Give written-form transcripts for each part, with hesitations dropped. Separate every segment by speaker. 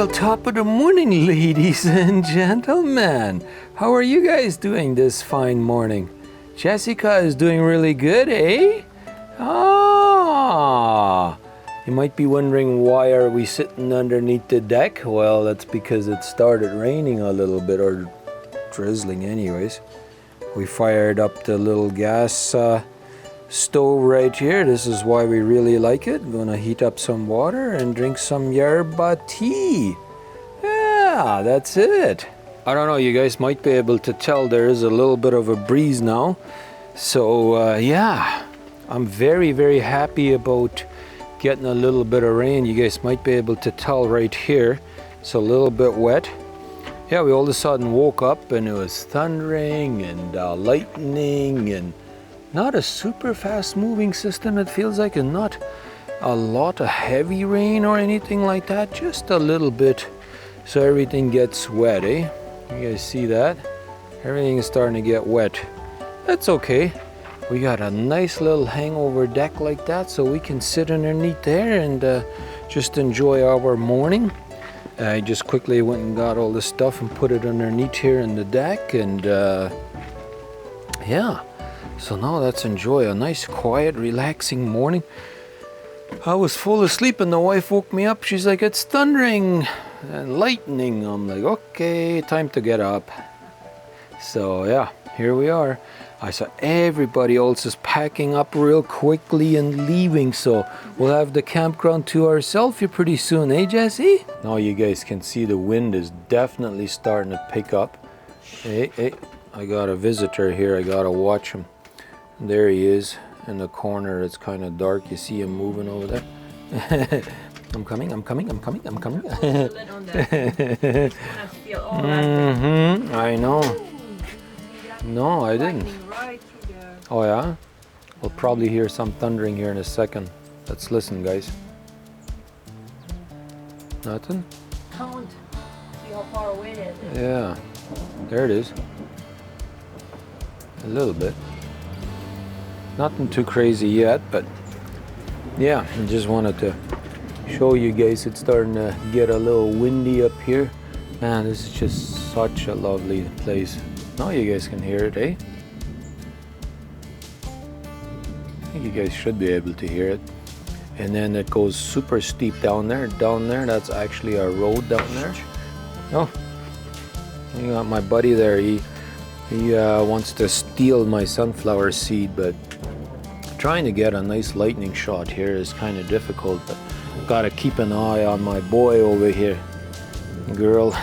Speaker 1: Well, top of the morning, ladies and gentlemen. How are you guys doing this fine morning? Jessica is doing really good, eh? Ah, you might be wondering why are we sitting underneath the deck? Well, that's because it started raining a little bit, or drizzling anyways. We fired up the little gas stove right here. This is why we really like it. Gonna heat up some water and drink some yerba tea. Yeah, that's it. I don't know, you guys might be able to tell there is a little bit of a breeze now. So yeah, I'm very, very happy about getting a little bit of rain. You guys might be able to tell right here. It's a little bit wet. Yeah, we all of a sudden woke up and it was thundering and lightning, and not a super fast moving system, it feels like, and not a lot of heavy rain or anything like that, just a little bit, so everything gets wet, eh? You guys see that? Everything is starting to get wet. That's okay. We got a nice little hangover deck like that, so we can sit underneath there and just enjoy our morning. I just quickly went and got all this stuff and put it underneath here in the deck, and yeah. So now let's enjoy a nice, quiet, relaxing morning. I was full asleep and the wife woke me up. She's like, it's thundering and lightning. I'm like, okay, time to get up. So yeah, here we are. I saw everybody else is packing up real quickly and leaving. So we'll have the campground to ourselves here pretty soon, eh, Jesse? Now you guys can see the wind is definitely starting to pick up. Hey, I got a visitor here. I gotta watch him. There he is in the corner. It's kind of dark. You see him moving over there. I'm coming. I know. No, I didn't. Oh yeah? We'll probably hear some thundering here in a second. Let's listen, guys. Nothing?
Speaker 2: Count. See how far away it is.
Speaker 1: Yeah. There it is. A little bit. Nothing too crazy yet, but yeah, I just wanted to show you guys it's starting to get a little windy up here. Man, this is just such a lovely place. Now you guys can hear it, eh? I think you guys should be able to hear it. And then it goes super steep down there. Down there, that's actually a road down there. Oh, you got my buddy there. He wants to steal my sunflower seed, but trying to get a nice lightning shot here is kind of difficult. But gotta keep an eye on my boy over here, girl.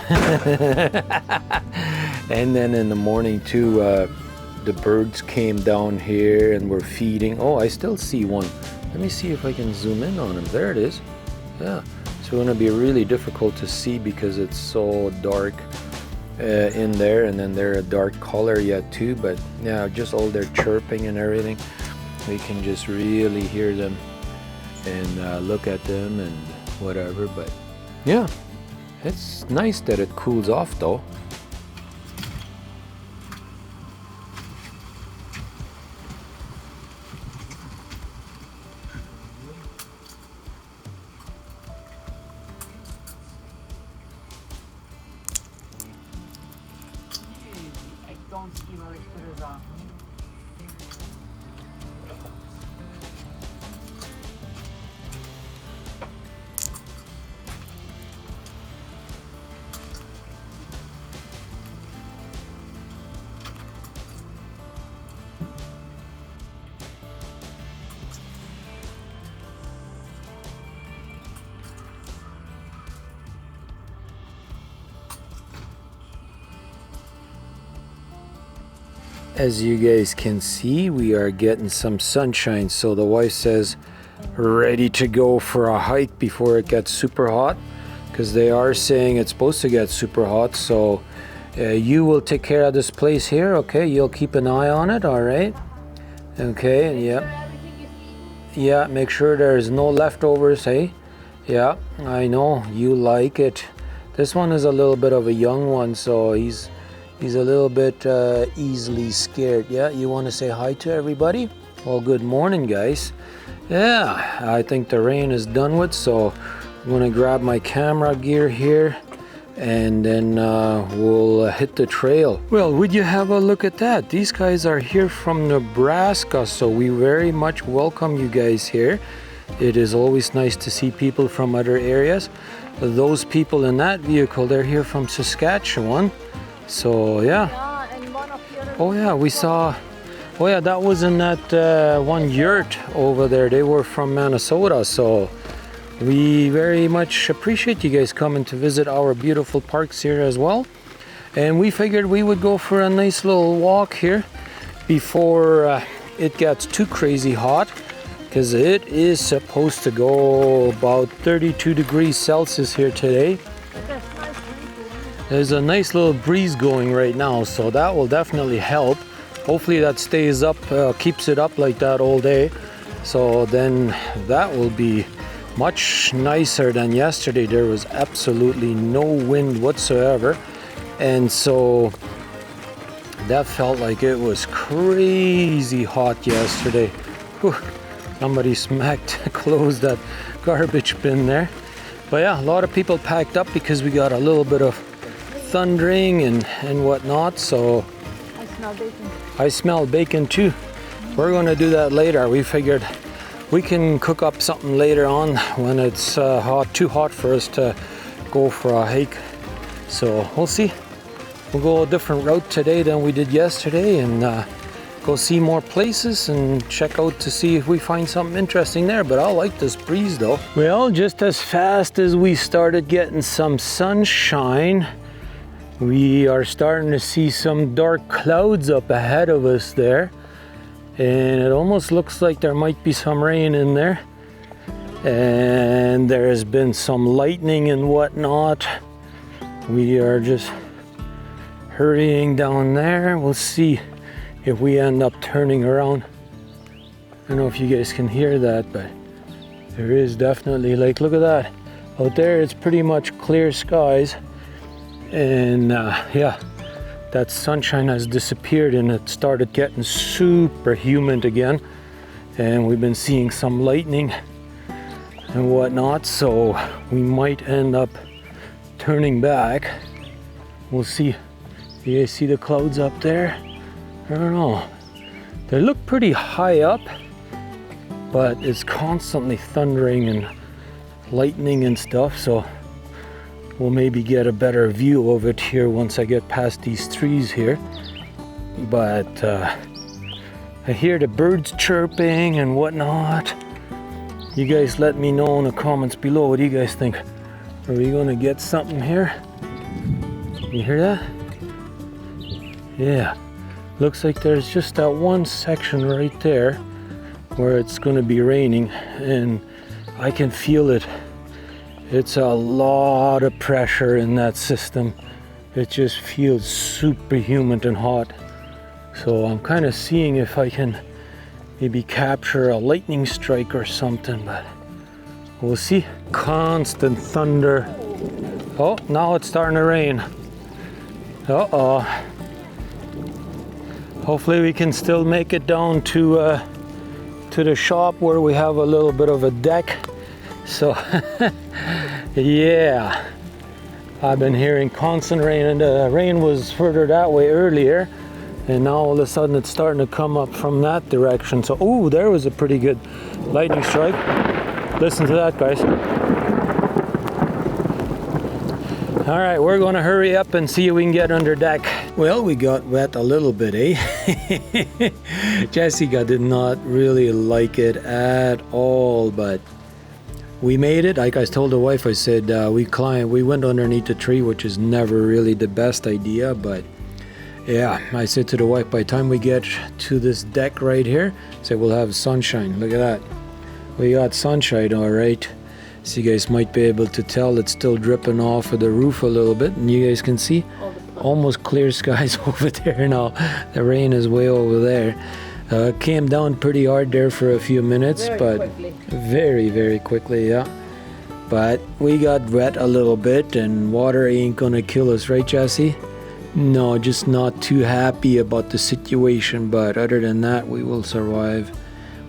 Speaker 1: And then in the morning too, the birds came down here and were feeding. Oh, I still see one. Let me see if I can zoom in on him. There it is. Yeah, it's going to be really difficult to see because it's so dark in there, and then they're a dark color yet too. But yeah, just all their chirping and everything, we can just really hear them and look at them and whatever. But yeah, it's nice that it cools off though. As you guys can see, we are getting some sunshine, so the wife says ready to go for a hike before it gets super hot, because they are saying it's supposed to get super hot. So you will take care of this place here, okay? You'll keep an eye on it, all right? Okay, yeah, make sure there's no leftovers, hey? Yeah, I know you like it. This one is a little bit of a young one, so he's a little bit easily scared. Yeah, you want to say hi to everybody? Well, good morning, guys. Yeah, I think the rain is done with, so I'm gonna grab my camera gear here, and then we'll hit the trail. Well, would you have a look at that? These guys are here from Nebraska, so we very much welcome you guys here. It is always nice to see people from other areas. Those people in that vehicle, they're here from Saskatchewan. So yeah.
Speaker 2: Yeah, and one of the other
Speaker 1: Oh yeah, we saw. Oh yeah, that was in that one yurt over there. They were from Minnesota, so we very much appreciate you guys coming to visit our beautiful parks here as well. And we figured we would go for a nice little walk here before it gets too crazy hot, because it is supposed to go about 32 degrees Celsius here today.
Speaker 2: That's nice breeze.
Speaker 1: There's a nice little breeze going right now, so that will definitely help. Hopefully that stays up, keeps it up like that all day. So then that will be much nicer than yesterday. There was absolutely no wind whatsoever. And so that felt like it was crazy hot yesterday. Whew. Somebody closed that garbage bin there. But yeah, a lot of people packed up because we got a little bit of thundering and whatnot. So
Speaker 2: I smell bacon.
Speaker 1: I smell bacon too. We're gonna do that later. We figured we can cook up something later on when it's too hot for us to go for a hike. So we'll see. We'll go a different route today than we did yesterday, and go see more places and check out to see if we find something interesting there. But I like this breeze though. Well, just as fast as we started getting some sunshine, we are starting to see some dark clouds up ahead of us there. And it almost looks like there might be some rain in there. And there has been some lightning and whatnot. We are just hurrying down there. We'll see if we end up turning around. I don't know if you guys can hear that, but there is definitely, like, look at that. Out there it's pretty much clear skies. And yeah, that sunshine has disappeared and it started getting super humid again. And we've been seeing some lightning and whatnot, so we might end up turning back. We'll see. You guys see the clouds up there? I don't know. They look pretty high up, but it's constantly thundering and lightning and stuff, so we'll maybe get a better view of it here once I get past these trees here. But I hear the birds chirping and whatnot. You guys let me know in the comments below. What do you guys think? Are we gonna get something here? You hear that? Yeah. Looks like there's just that one section right there where it's gonna be raining, and I can feel it. It's a lot of pressure in that system. It just feels super humid and hot. So I'm kind of seeing if I can maybe capture a lightning strike or something, but we'll see. Constant thunder. Oh, now it's starting to rain. Uh-oh. Hopefully we can still make it down to the shop where we have a little bit of a deck. So yeah, I've been hearing constant rain, and the rain was further that way earlier, and now all of a sudden it's starting to come up from that direction. So, oh, there was a pretty good lightning strike. Listen to that, guys. All right, we're gonna hurry up and see if we can get under deck. Well, we got wet a little bit, eh? Jessica did not really like it at all, but we made it. Like I told the wife, I said we went underneath the tree, which is never really the best idea, but yeah, I said to the wife, by the time we get to this deck right here, I said we'll have sunshine. Look at that. We got sunshine, all right. So you guys might be able to tell it's still dripping off of the roof a little bit, and you guys can see almost clear skies over there now. The rain is way over there. Came down pretty hard there for a few minutes, very quickly, yeah. But we got wet a little bit, and water ain't gonna kill us, right, Jesse? No, just not too happy about the situation, but other than that, we will survive.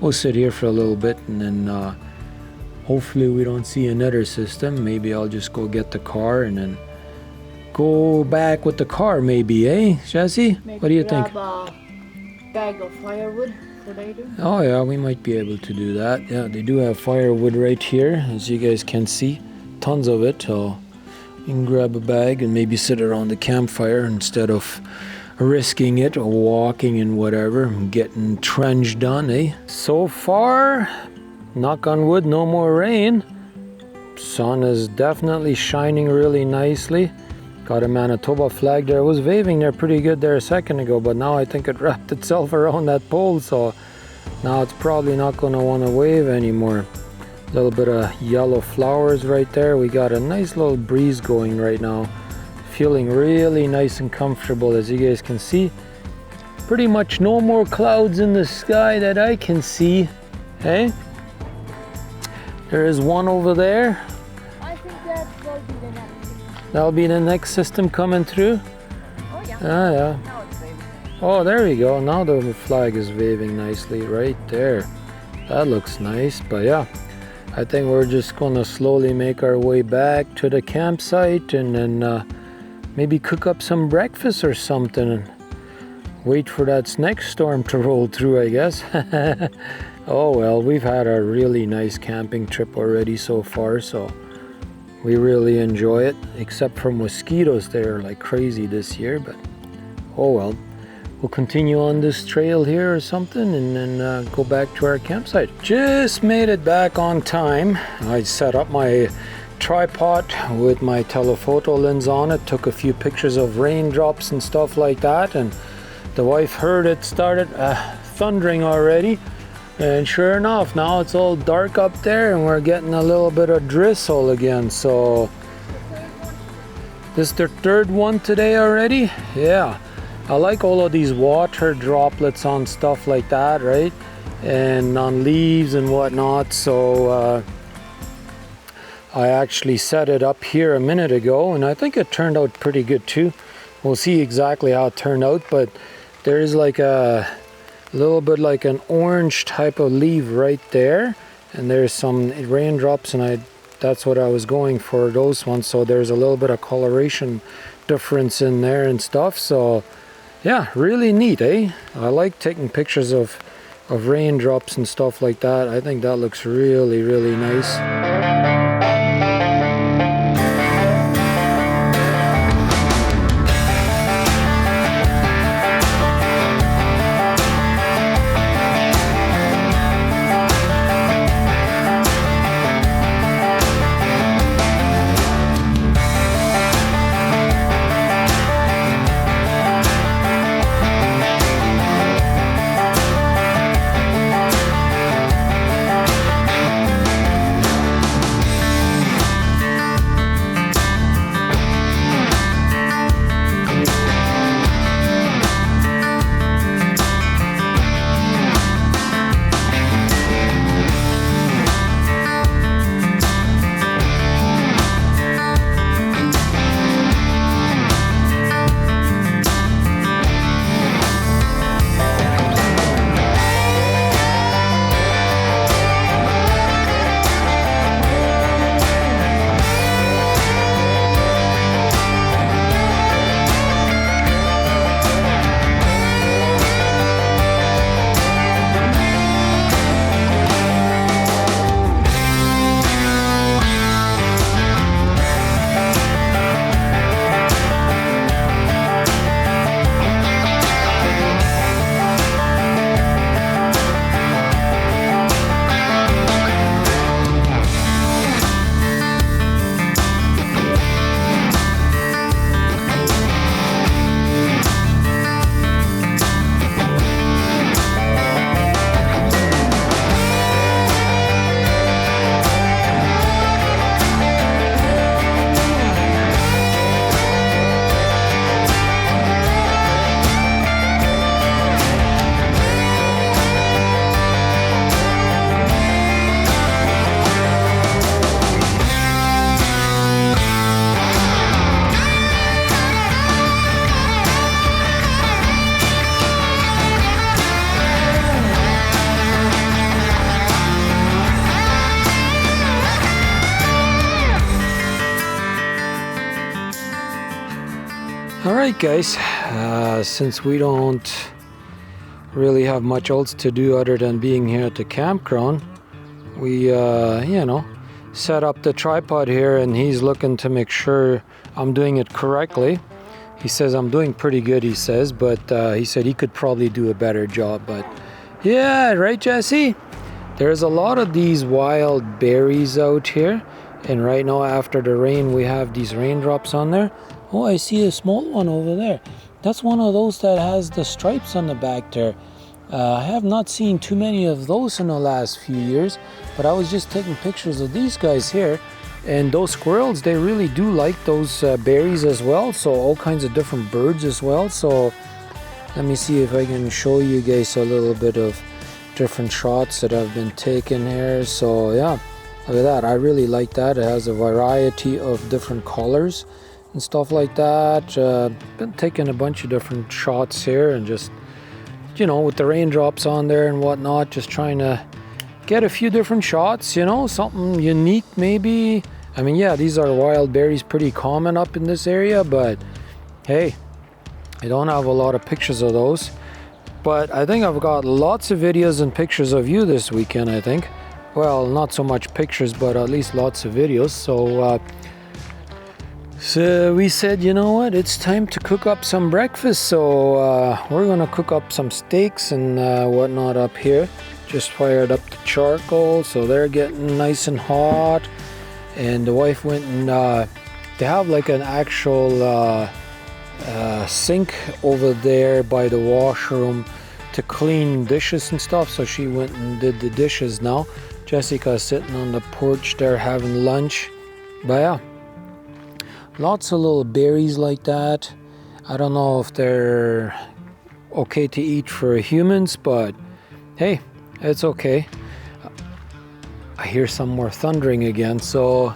Speaker 1: We'll sit here for a little bit, and then Hopefully we don't see another system. Maybe I'll just go get the car and then go back with the car maybe, eh, Jesse? What do you think?
Speaker 2: Grab a bag of firewood for later.
Speaker 1: Oh yeah, we might be able to do that. Yeah, they do have firewood right here, as you guys can see. Tons of it. So you can grab a bag and maybe sit around the campfire instead of risking it or walking and whatever, getting trenched on, eh? So far, knock on wood, no more rain. Sun is definitely shining really nicely. Got a Manitoba flag there. It was waving there pretty good there a second ago, but now I think it wrapped itself around that pole, so now it's probably not going to want to wave anymore. A little bit of yellow flowers right there. We got a nice little breeze going right now. Feeling really nice and comfortable, as you guys can see. Pretty much no more clouds in the sky that I can see. Hey, there is one over there.
Speaker 2: I think that will be the next.
Speaker 1: That'll be the next system coming through.
Speaker 2: Oh yeah.
Speaker 1: Ah, yeah.
Speaker 2: Now it's waving.
Speaker 1: Oh, there we go. Now the flag is waving nicely right there. That looks nice. But yeah, I think we're just gonna slowly make our way back to the campsite and then maybe cook up some breakfast or something and wait for that next storm to roll through, I guess. Oh well, we've had a really nice camping trip already so far, so we really enjoy it, except for mosquitoes. They're like crazy this year, but oh well. We'll continue on this trail here or something and then go back to our campsite. Just made it back on time. I set up my tripod with my telephoto lens on it, took a few pictures of raindrops and stuff like that, and the wife heard it started thundering already, and sure enough, now it's all dark up there and we're getting a little bit of drizzle again. So this is the third one today already. Yeah, I like all of these water droplets on stuff like that, right, and on leaves and whatnot. So I actually set it up here a minute ago and I think it turned out pretty good too. We'll see exactly how it turned out, but there's like a little bit like an orange type of leaf right there, and there's some raindrops, and that's what I was going for, those ones. So there's a little bit of coloration difference in there and stuff. So yeah, really neat, eh? I like taking pictures of raindrops and stuff like that. I think that looks really, really nice. Alright guys, since we don't really have much else to do other than being here at the campground, we set up the tripod here, and he's looking to make sure I'm doing it correctly. He says I'm doing pretty good, he says, but he said he could probably do a better job. But yeah, right Jesse? There's a lot of these wild berries out here, and right now after the rain we have these raindrops on there. Oh, I see a small one over there. That's one of those that has the stripes on the back there. I have not seen too many of those in the last few years, but I was just taking pictures of these guys here, and those squirrels, they really do like those berries as well, so all kinds of different birds as well. So let me see if I can show you guys a little bit of different shots that have been taken here. So yeah, look at that. I really like that. It has a variety of different colors and stuff like that. Been taking a bunch of different shots here, and just, you know, with the raindrops on there and whatnot, just trying to get a few different shots, you know, something unique maybe. I mean, yeah, these are wild berries, pretty common up in this area, but hey, I don't have a lot of pictures of those. But I think I've got lots of videos and pictures of you this weekend, I think. Well, not so much pictures, but at least lots of videos. So we said, you know what, it's time to cook up some breakfast. So we're gonna cook up some steaks and whatnot up here. Just fired up the charcoal, so they're getting nice and hot. And the wife went and they have like an actual sink over there by the washroom to clean dishes and stuff. So she went and did the dishes now. Jessica's sitting on the porch there having lunch. But yeah, lots of little berries like that. I don't know if they're okay to eat for humans, but hey, it's okay. I hear some more thundering again. So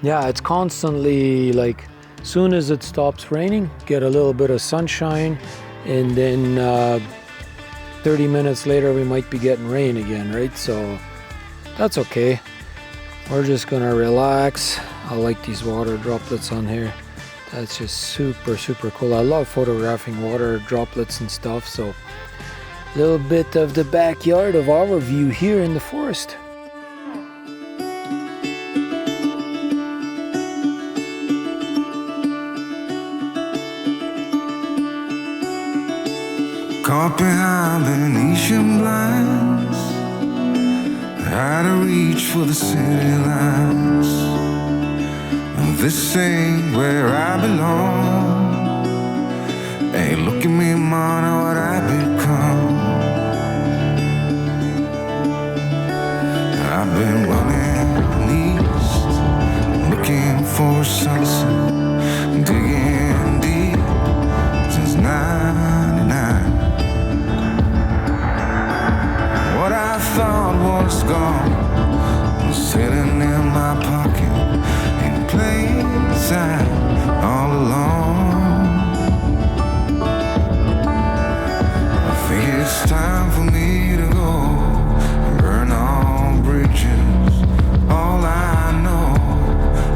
Speaker 1: yeah, it's constantly like, soon as it stops raining, get a little bit of sunshine, and then 30 minutes later we might be getting rain again, right? So that's okay. We're just gonna relax. I like these water droplets on here. That's just super, super cool. I love photographing water droplets and stuff. So a little bit of the backyard of our view here in the forest.
Speaker 3: Caught behind Venetian blinds, out of reach for the city lights. This ain't where I belong. Hey, look at me, man, what I've become. I've been running east, looking for a sunset, digging deep since '99. What I thought was gone was sitting in my pocket, in plain sight all along. I think it's time for me to go and burn all bridges. All I know,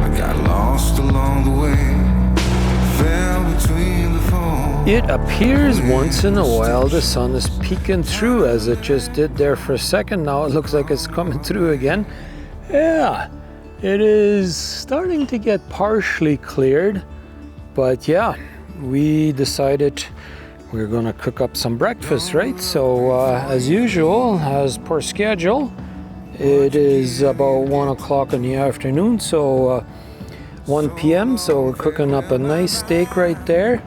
Speaker 3: I got lost along the way, fell between the foam.
Speaker 1: It appears once in a while the sun is peeking through, as it just did there for a second. Now it looks like it's coming through again. Yeah, it is starting to get partially cleared. But yeah, we decided we're gonna cook up some breakfast, right? So as usual, as per schedule, it is about 1 o'clock in the afternoon, so 1 p.m. So we're cooking up a nice steak right there.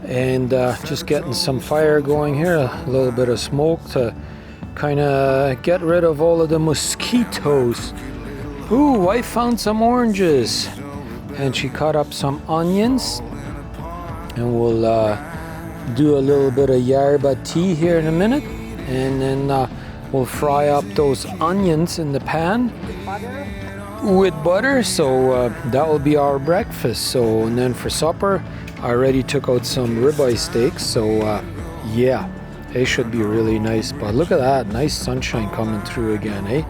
Speaker 1: And just getting some fire going here, a little bit of smoke to kind of get rid of all of the mosquitoes. Ooh, I found some oranges, and she cut up some onions, and we'll do a little bit of yerba tea here in a minute, and then we'll fry up those onions in the pan with butter. So that will be our breakfast. So, and then for supper, I already took out some ribeye steaks, so yeah, they should be really nice. But look at that, nice sunshine coming through again, eh?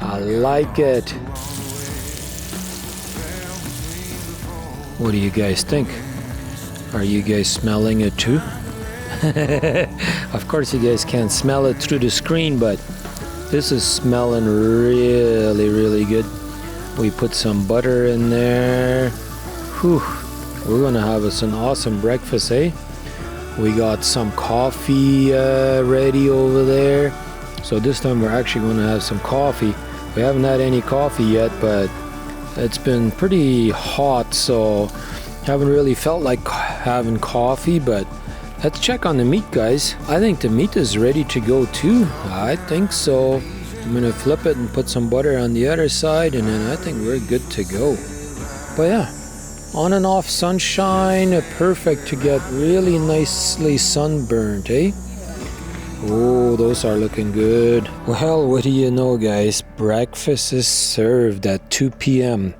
Speaker 1: I like it. What do you guys think? Are you guys smelling it too? Of course you guys can't smell it through the screen, but this is smelling really, really good. We put some butter in there. Whew. We're gonna have us an awesome breakfast, eh? We got some coffee ready over there. So this time we're actually gonna have some coffee. We haven't had any coffee yet, but it's been pretty hot, so haven't really felt like having coffee, but let's check on the meat, guys. I think the meat is ready to go too. I think so. I'm gonna flip it and put some butter on the other side, and then I think we're good to go. But yeah, on and off sunshine, perfect to get really nicely sunburned, eh? Oh, those are looking good. Well, what do you know, guys? Breakfast is served at 2 p.m.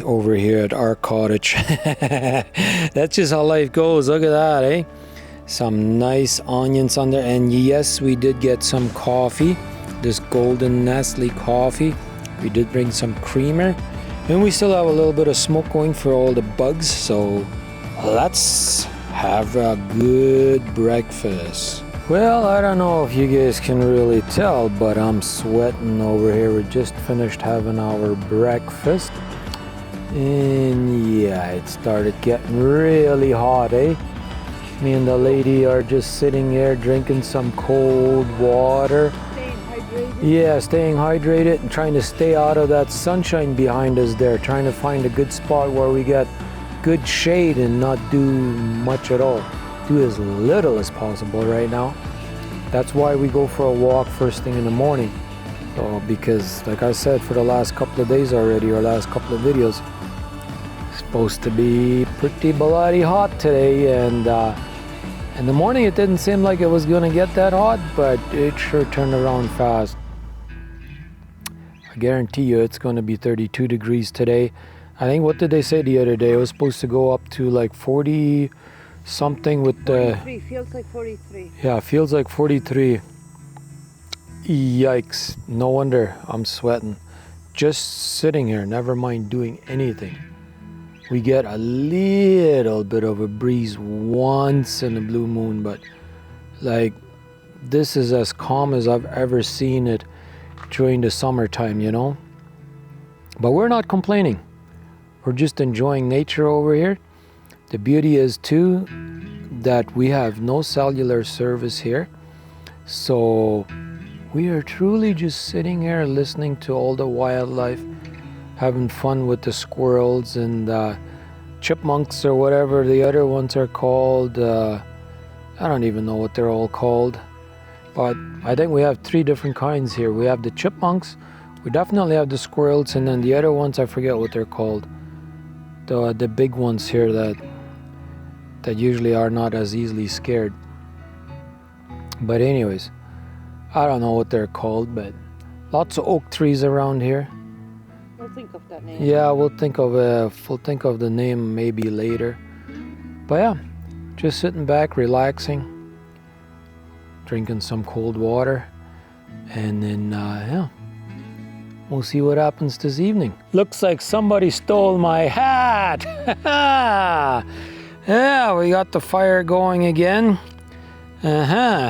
Speaker 1: over here at our cottage. That's just how life goes. Look at that, eh? Some nice onions on there, and yes, we did get some coffee, this golden Nestle coffee. We did bring some creamer, and we still have a little bit of smoke going for all the bugs, so let's have a good breakfast. Well, I don't know if you guys can really tell, but I'm sweating over here. We just finished having our breakfast, and yeah, it started getting really hot, eh? Me and the lady are just sitting here drinking some cold water.
Speaker 2: Staying hydrated.
Speaker 1: Yeah, staying hydrated and trying to stay out of that sunshine behind us there. Trying to find a good spot where we get good shade and not do much at all. Do as little as possible right now. That's why we go for a walk first thing in the morning. So, because like I said, for the last couple of days already, or last couple of videos, it's supposed to be pretty bloody hot today, and in the morning it didn't seem like it was gonna get that hot, but it sure turned around fast. I guarantee you it's gonna be 32 degrees today. I think, what did they say the other day? It was supposed to go up to like 40 something with the...
Speaker 2: 43, feels like 43.
Speaker 1: Yeah, feels like 43. Yikes, no wonder I'm sweating. Just sitting here, never mind doing anything. We get a little bit of a breeze once in a blue moon, but like, this is as calm as I've ever seen it during the summertime, you know? But we're not complaining. We're just enjoying nature over here. The beauty is too that we have no cellular service here. So we are truly just sitting here listening to all the wildlife, having fun with the squirrels and chipmunks or whatever the other ones are called. I don't even know what they're all called. But I think we have 3 different kinds here. We have the chipmunks, we definitely have the squirrels, and then the other ones, I forget what they're called. The big ones here that usually are not as easily scared. But anyways, I don't know what they're called, but lots of oak trees around here.
Speaker 2: We'll think of that name.
Speaker 1: Yeah, we'll think of the name maybe later. But yeah, just sitting back, relaxing, drinking some cold water, and then yeah, we'll see what happens this evening. Looks like somebody stole my hat. Yeah, we got the fire going again.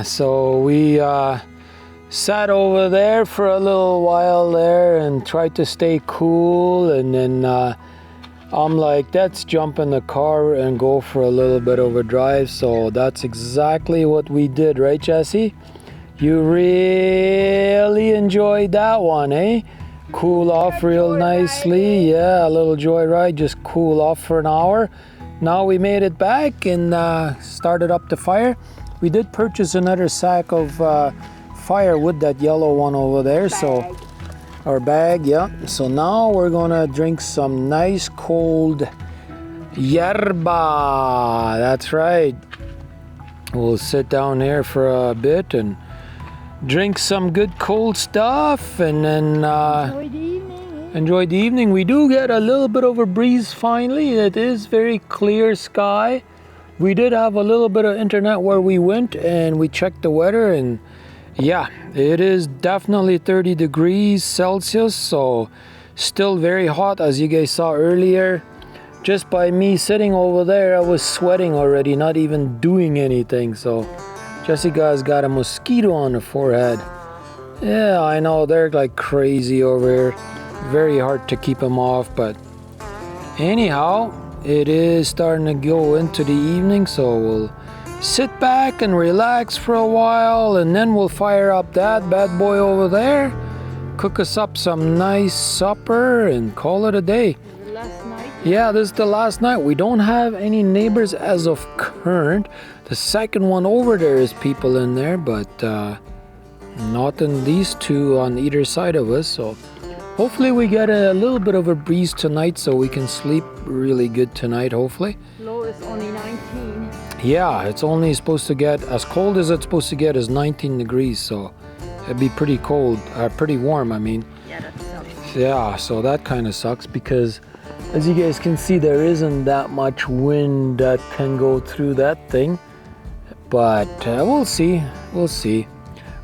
Speaker 1: So we sat over there for a little while there and tried to stay cool, and then I'm like, let's jump in the car and go for a little bit of a drive. So that's exactly what we did, right, Jesse? You really enjoyed that one, eh? Cool off real nicely. Yeah, a little joyride, just cool off for an hour. Now we made it back and started up the fire. We did purchase another sack of firewood, that yellow one over there.
Speaker 2: Bag.
Speaker 1: So our bag, yeah. So now we're gonna drink some nice cold yerba. That's right. We'll sit down here for a bit and drink some good cold stuff, and then
Speaker 2: Enjoy the evening.
Speaker 1: enjoy the evening. We do get a little bit of a breeze finally. It is very clear sky. We did have a little bit of internet where we went and we checked the weather, and yeah, it is definitely 30 degrees Celsius, so still very hot as you guys saw earlier. just by me sitting over there, I was sweating already, not even doing anything. So Jessica's got a mosquito on her forehead. Yeah, I know, they're like crazy over here. Very hard to keep them off, but anyhow, it is starting to go into the evening, so we'll sit back and relax for a while, and then we'll fire up that bad boy over there, cook us up some nice supper, and call it a day.
Speaker 2: The last night.
Speaker 1: Yeah, this is the last night. We don't have any neighbors as of current. The second one over there is people in there, but not in these two on either side of us. So hopefully we get a little bit of a breeze tonight so we can sleep really good tonight, hopefully.
Speaker 2: Low is only 19.
Speaker 1: Yeah, it's only supposed to get, as cold as it's supposed to get is 19 degrees, so it'd be pretty cold, pretty warm, I mean.
Speaker 2: Yeah, that sucks.
Speaker 1: Yeah, so that kind of sucks because as you guys can see, there isn't that much wind that can go through that thing. But we'll see,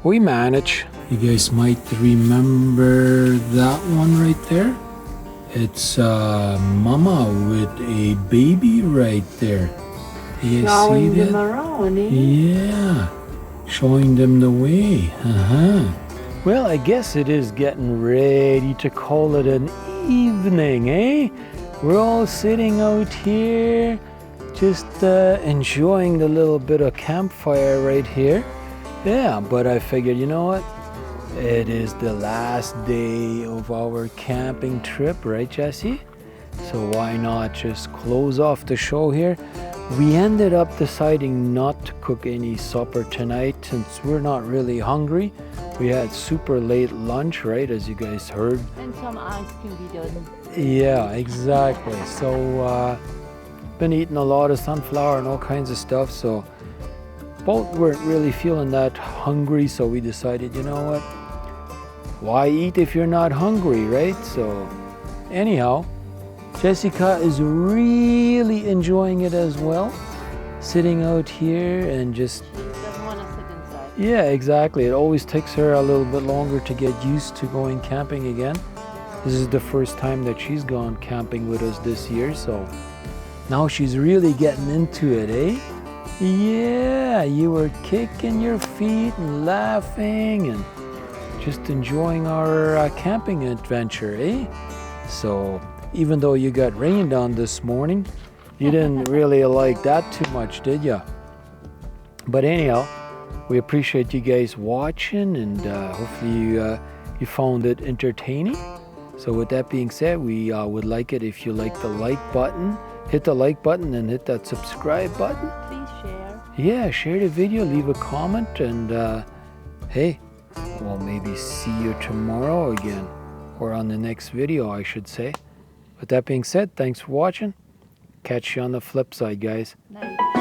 Speaker 1: We manage. You guys might remember that one right there. It's mama with a baby right there. You guys
Speaker 2: Showing
Speaker 1: see
Speaker 2: them
Speaker 1: that?
Speaker 2: around, eh?
Speaker 1: Yeah, showing them the way. Well, I guess it is getting ready to call it an evening, eh? We're all sitting out here, just enjoying the little bit of campfire right here. Yeah, but I figured, you know what? It is the last day of our camping trip, right, Jesse? So why not just close off the show here? We ended up deciding not to cook any supper tonight since we're not really hungry. We had super late lunch, right, as you guys heard.
Speaker 2: And some ice can be done.
Speaker 1: Yeah, exactly. So been eating a lot of sunflower and all kinds of stuff, so both weren't really feeling that hungry, so we decided, you know what, why eat if you're not hungry, right? So anyhow, Jessica is really enjoying it as well, sitting out here and just...
Speaker 2: She doesn't want to sit inside.
Speaker 1: Yeah, exactly. It always takes her a little bit longer to get used to going camping again. This is the first time that she's gone camping with us this year, so now she's really getting into it, eh? Yeah, you were kicking your feet and laughing and just enjoying our camping adventure, eh? So even though you got rained on this morning, you didn't really like that too much, did ya? But anyhow, we appreciate you guys watching, and hopefully you found it entertaining. So with that being said, we would like it if you like the like button, hit the like button and hit that subscribe button.
Speaker 2: Please share.
Speaker 1: Yeah, share the video, leave a comment, and hey, we'll maybe see you tomorrow again, or on the next video, I should say. With that being said, thanks for watching. Catch you on the flip side, guys.
Speaker 2: Night.